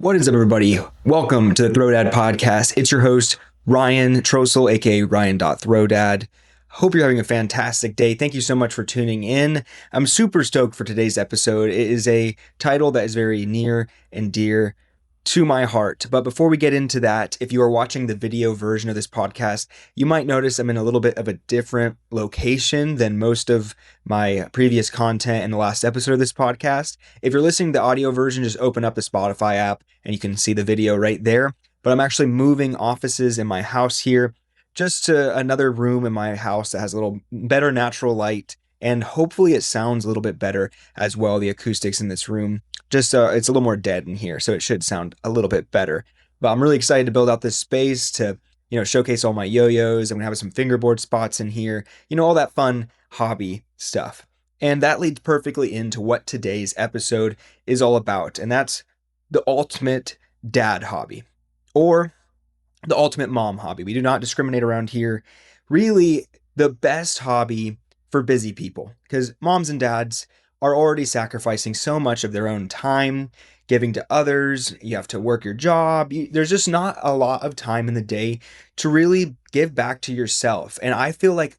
What is up, everybody? Welcome to the Throwdad podcast. It's your host, Ryan Trossel, aka Ryan.Throwdad. Hope you're having a fantastic day. Thank you so much for tuning in. I'm super stoked for today's episode. It is a title that is very near and dear to my heart. But before we get into that, if you are watching the video version of this podcast, you might notice I'm in a little bit of a different location than most of my previous content in the last episode of this podcast. If you're listening to the audio version, just open up the Spotify app and you can see the video right there. But I'm actually moving offices in my house here just to another room in my house that has a little better natural light. And hopefully it sounds a little bit better as well, the acoustics in this room. Just it's a little more dead in here, so it should sound a little bit better. But I'm really excited to build out this space to, showcase all my yo-yos. I'm gonna have some fingerboard spots in here, all that fun hobby stuff. And that leads perfectly into what today's episode is all about, and that's the ultimate dad hobby, or the ultimate mom hobby. We do not discriminate around here. Really, the best hobby for busy people, because moms and dads are already sacrificing so much of their own time, giving to others. You have to work your job. There's just not a lot of time in the day to really give back to yourself. And I feel like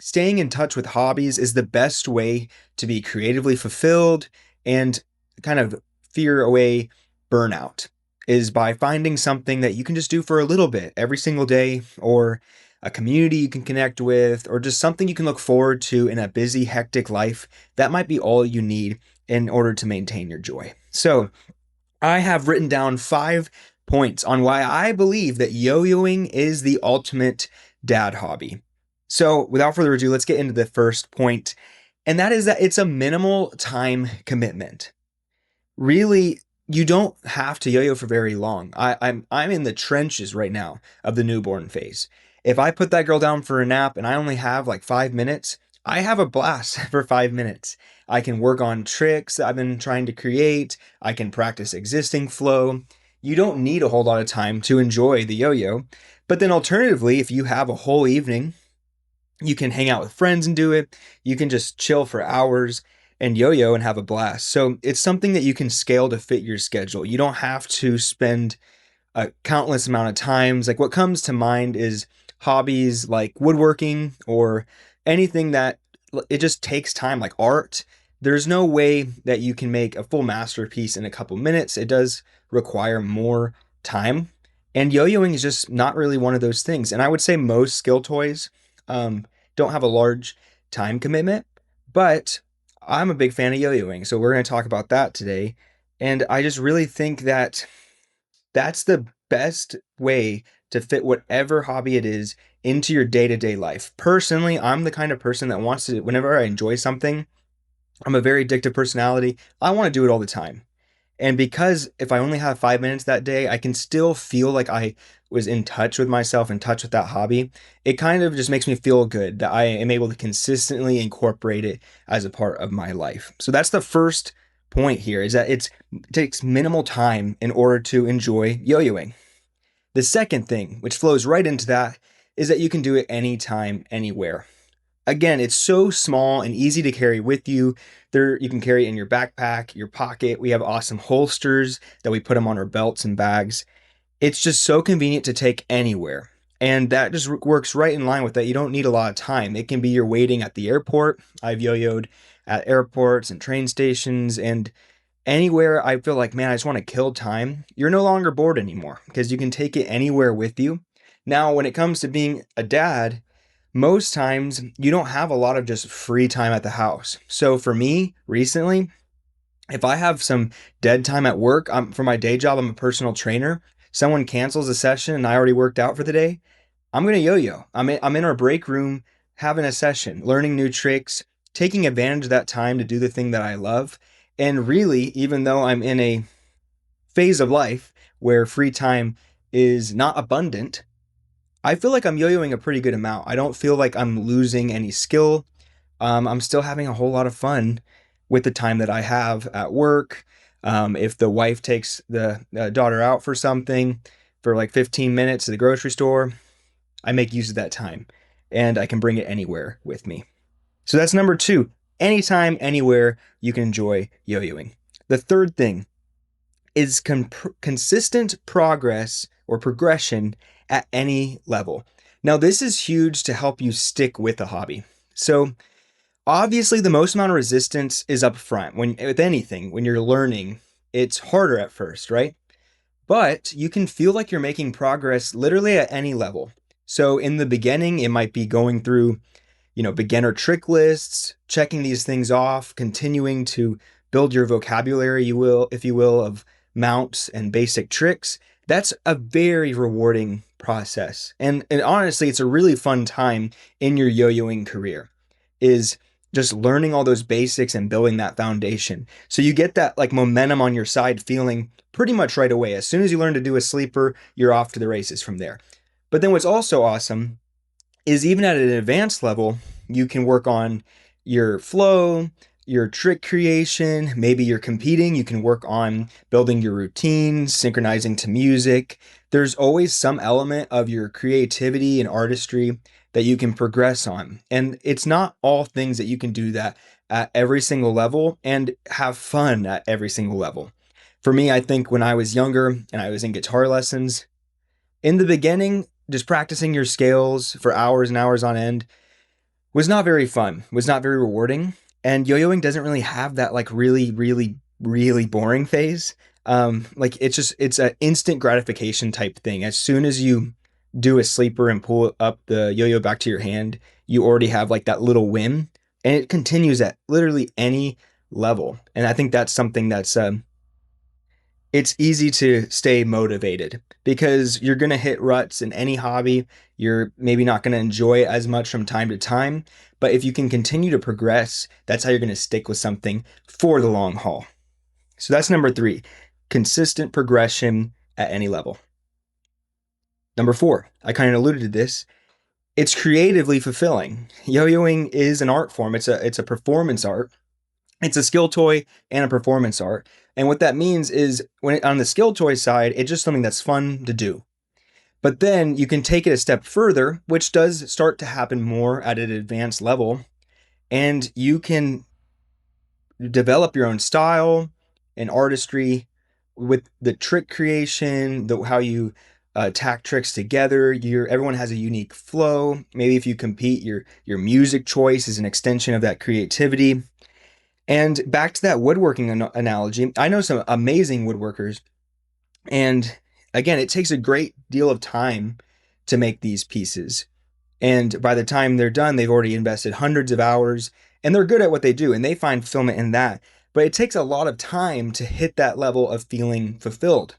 staying in touch with hobbies is the best way to be creatively fulfilled and kind of fear away burnout, is by finding something that you can just do for a little bit every single day, or a community you can connect with, or just something you can look forward to in a busy, hectic life. That might be all you need in order to maintain your joy. So I have written down 5 points on why I believe that yo-yoing is the ultimate dad hobby. So without further ado, let's get into the first point, and that is that it's a minimal time commitment. Really, you don't have to yo-yo for very long. I'm in the trenches right now of the newborn phase. If I put that girl down for a nap and I only have like 5 minutes, I have a blast for 5 minutes. I can work on tricks that I've been trying to create. I can practice existing flow. You don't need a whole lot of time to enjoy the yo-yo. But then alternatively, if you have a whole evening, you can hang out with friends and do it. You can just chill for hours and yo-yo and have a blast. So it's something that you can scale to fit your schedule. You don't have to spend a countless amount of times. Like, what comes to mind is hobbies like woodworking or anything that it just takes time, like art. There's no way that you can make a full masterpiece in a couple minutes. It does require more time. And yo-yoing is just not really one of those things. And I would say most skill toys don't have a large time commitment, but I'm a big fan of yo-yoing. So we're going to talk about that today. And I just really think that that's the best way to fit whatever hobby it is into your day-to-day life. Personally, I'm the kind of person that wants to, whenever I enjoy something, I'm a very addictive personality. I want to do it all the time. And because if I only have 5 minutes that day, I can still feel like I was in touch with myself, in touch with that hobby. It kind of just makes me feel good that I am able to consistently incorporate it as a part of my life. So that's the first point here, is that it takes minimal time in order to enjoy yo-yoing. The second thing, which flows right into that, is that you can do it anytime, anywhere. Again, it's so small and easy to carry with you. You can carry it in your backpack, your pocket. We have awesome holsters that we put them on our belts and bags. It's just so convenient to take anywhere. And that just works right in line with that. You don't need a lot of time. It can be you're waiting at the airport. I've yo-yoed at airports and train stations and anywhere. I feel like, man, I just want to kill time. You're no longer bored anymore because you can take it anywhere with you. Now, when it comes to being a dad, most times you don't have a lot of just free time at the house. So for me, recently, if I have some dead time at work, for my day job, I'm a personal trainer. Someone cancels a session and I already worked out for the day, I'm going to yo-yo. I'm in our break room having a session, learning new tricks, taking advantage of that time to do the thing that I love. And really, even though I'm in a phase of life where free time is not abundant, I feel like I'm yo-yoing a pretty good amount. I don't feel like I'm losing any skill. I'm still having a whole lot of fun with the time that I have at work. If the wife takes the daughter out for something for like 15 minutes to the grocery store, I make use of that time and I can bring it anywhere with me. So that's number 2. Anytime, anywhere, you can enjoy yo-yoing. The third thing is consistent progress or progression at any level. Now, this is huge to help you stick with a hobby. So, obviously, the most amount of resistance is up front. When with anything, when you're learning, it's harder at first, right? But you can feel like you're making progress literally at any level. So, in the beginning, it might be going through beginner trick lists, checking these things off, continuing to build your vocabulary, you will, if you will, of mounts and basic tricks. That's a very rewarding process. And honestly, it's a really fun time in your yo-yoing career is just learning all those basics and building that foundation. So you get that like momentum on your side feeling pretty much right away. As soon as you learn to do a sleeper, you're off to the races from there. But then what's also awesome is even at an advanced level, you can work on your flow, your trick creation, maybe you're competing, you can work on building your routines, synchronizing to music. There's always some element of your creativity and artistry that you can progress on. And it's not all things that you can do that at every single level and have fun at every single level. For me, I think when I was younger and I was in guitar lessons, in the beginning, just practicing your scales for hours and hours on end was not very fun, was not very rewarding. And yo-yoing doesn't really have that like really, really, really boring phase. Like it's an instant gratification type thing. As soon as you do a sleeper and pull up the yo-yo back to your hand, you already have like that little win, and it continues at literally any level. And I think that's something that's it's easy to stay motivated because you're going to hit ruts in any hobby. You're maybe not going to enjoy it as much from time to time, but if you can continue to progress, that's how you're going to stick with something for the long haul. So that's number 3, consistent progression at any level. Number 4, I kind of alluded to this. It's creatively fulfilling. Yo-yoing is an art form. It's a performance art. It's a skill toy and a performance art. And what that means is on the skill toy side, it's just something that's fun to do. But then you can take it a step further, which does start to happen more at an advanced level, and you can develop your own style and artistry with the trick creation, how you tack tricks together. Everyone has a unique flow. Maybe if you compete, your music choice is an extension of that creativity. And back to that woodworking analogy, I know some amazing woodworkers. And again, it takes a great deal of time to make these pieces. And by the time they're done, they've already invested hundreds of hours and they're good at what they do and they find fulfillment in that. But it takes a lot of time to hit that level of feeling fulfilled.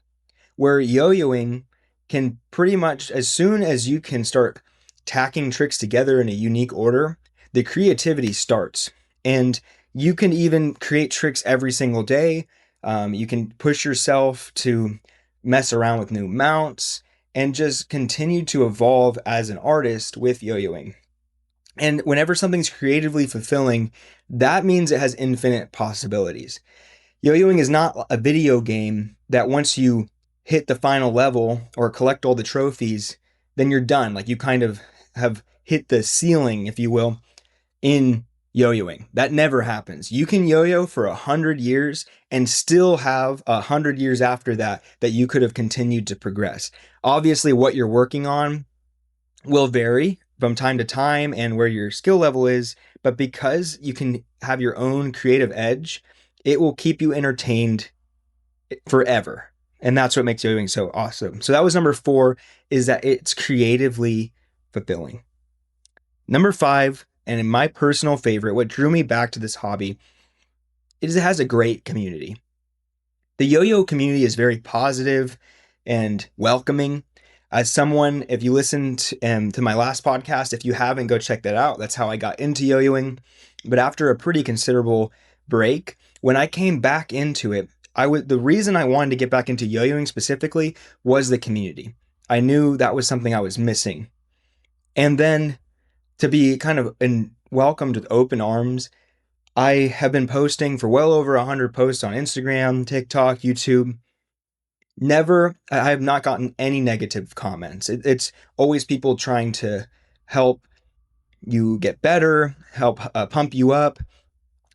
Where yo-yoing can pretty much, as soon as you can start tacking tricks together in a unique order, the creativity starts. And you can even create tricks every single day. You can push yourself to mess around with new mounts and just continue to evolve as an artist with yo-yoing. And whenever something's creatively fulfilling, that means it has infinite possibilities. Yo-yoing is not a video game that once you hit the final level or collect all the trophies, then you're done. Like you kind of have hit the ceiling, if you will, in yo-yoing. That never happens. You can yo-yo for 100 years and still have 100 years after that you could have continued to progress. Obviously, what you're working on will vary from time to time and where your skill level is, but because you can have your own creative edge, it will keep you entertained forever. And that's what makes yo-yoing so awesome. So that was number 4, is that it's creatively fulfilling. Number 5, and in my personal favorite, what drew me back to this hobby is it has a great community. The yo-yo community is very positive and welcoming. As someone, if you listened to my last podcast, if you haven't, go check that out. That's how I got into yo-yoing. But after a pretty considerable break, when I came back into it, the reason I wanted to get back into yo-yoing specifically was the community. I knew that was something I was missing. And then to be kind of welcomed with open arms, I have been posting for well over 100 posts on Instagram, TikTok, YouTube. I have not gotten any negative comments. It's always people trying to help you get better, help pump you up.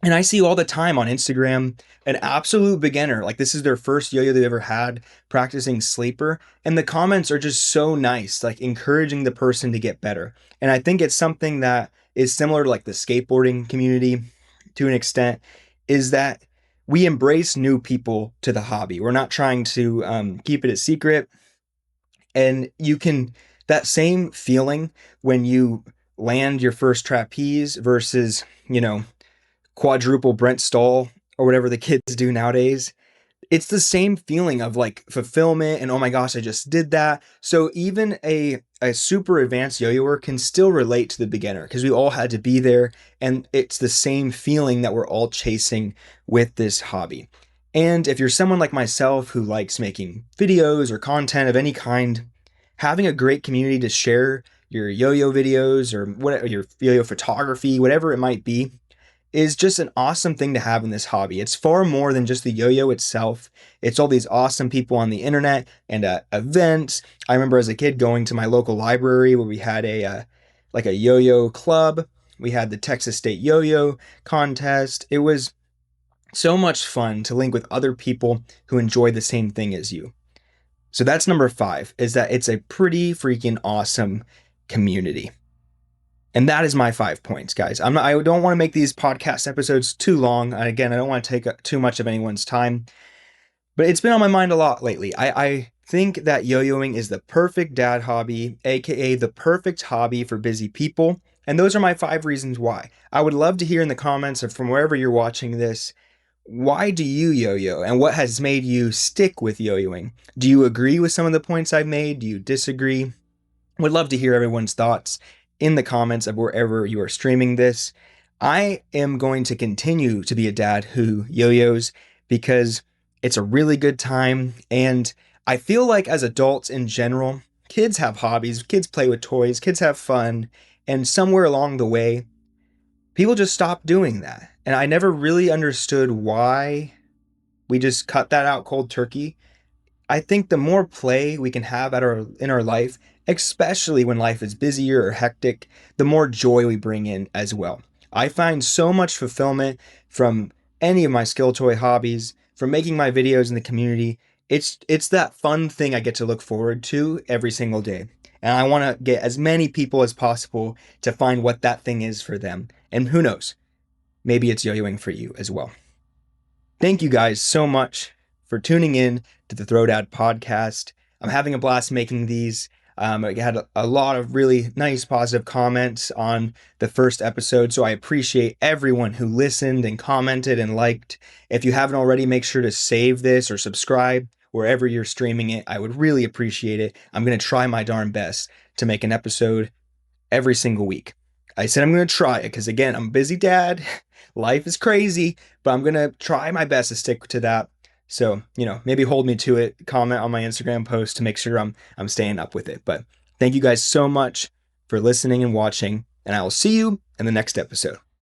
And I see all the time on Instagram an absolute beginner, like this is their first yo-yo they've ever had, practicing sleeper, and the comments are just so nice, like encouraging the person to get better. And I think it's something that is similar to like the skateboarding community to an extent, is that we embrace new people to the hobby. We're not trying to keep it a secret. And you can, that same feeling when you land your first trapeze versus, quadruple Brent Stall or whatever the kids do nowadays. It's the same feeling of like fulfillment and oh my gosh, I just did that. So even a super advanced yo-yoer can still relate to the beginner because we all had to be there, and it's the same feeling that we're all chasing with this hobby. And if you're someone like myself who likes making videos or content of any kind, having a great community to share your yo-yo videos or whatever, your yo-yo photography, whatever it might be, is just an awesome thing to have in this hobby. It's far more than just the yo-yo itself. It's all these awesome people on the internet and events. I remember as a kid going to my local library where we had like a yo-yo club. We had the Texas State Yo-Yo contest. It was so much fun to link with other people who enjoy the same thing as you. So that's number 5, is that it's a pretty freaking awesome community. And that is my 5 points, guys. I don't want to make these podcast episodes too long. And again, I don't want to take too much of anyone's time, but it's been on my mind a lot lately. I think that yo-yoing is the perfect dad hobby, aka the perfect hobby for busy people. And those are my 5 reasons why. I would love to hear in the comments or from wherever you're watching this, why do you yo-yo and what has made you stick with yo-yoing? Do you agree with some of the points I've made? Do you disagree? Would love to hear everyone's thoughts in the comments of wherever you are streaming this. I am going to continue to be a dad who yo-yos because it's a really good time. And I feel like as adults in general, kids have hobbies, kids play with toys, kids have fun. And somewhere along the way, people just stopped doing that. And I never really understood why we just cut that out cold turkey. I think the more play we can have in our life, especially when life is busier or hectic, the more joy we bring in as well. I find so much fulfillment from any of my skill toy hobbies, from making my videos in the community. It's that fun thing I get to look forward to every single day. And I want to get as many people as possible to find what that thing is for them. And who knows, maybe it's yo-yoing for you as well. Thank you guys so much for tuning in to the Throwdad podcast. I'm having a blast making these. I had a lot of really nice positive comments on the first episode, so I appreciate everyone who listened and commented and liked. If you haven't already, make sure to save this or subscribe wherever you're streaming it. I would really appreciate it. I'm going to try my darn best to make an episode every single week. I said I'm going to try it because, again, I'm a busy dad. Life is crazy, but I'm going to try my best to stick to that. So, maybe hold me to it, comment on my Instagram post to make sure I'm staying up with it. But thank you guys so much for listening and watching, and I will see you in the next episode.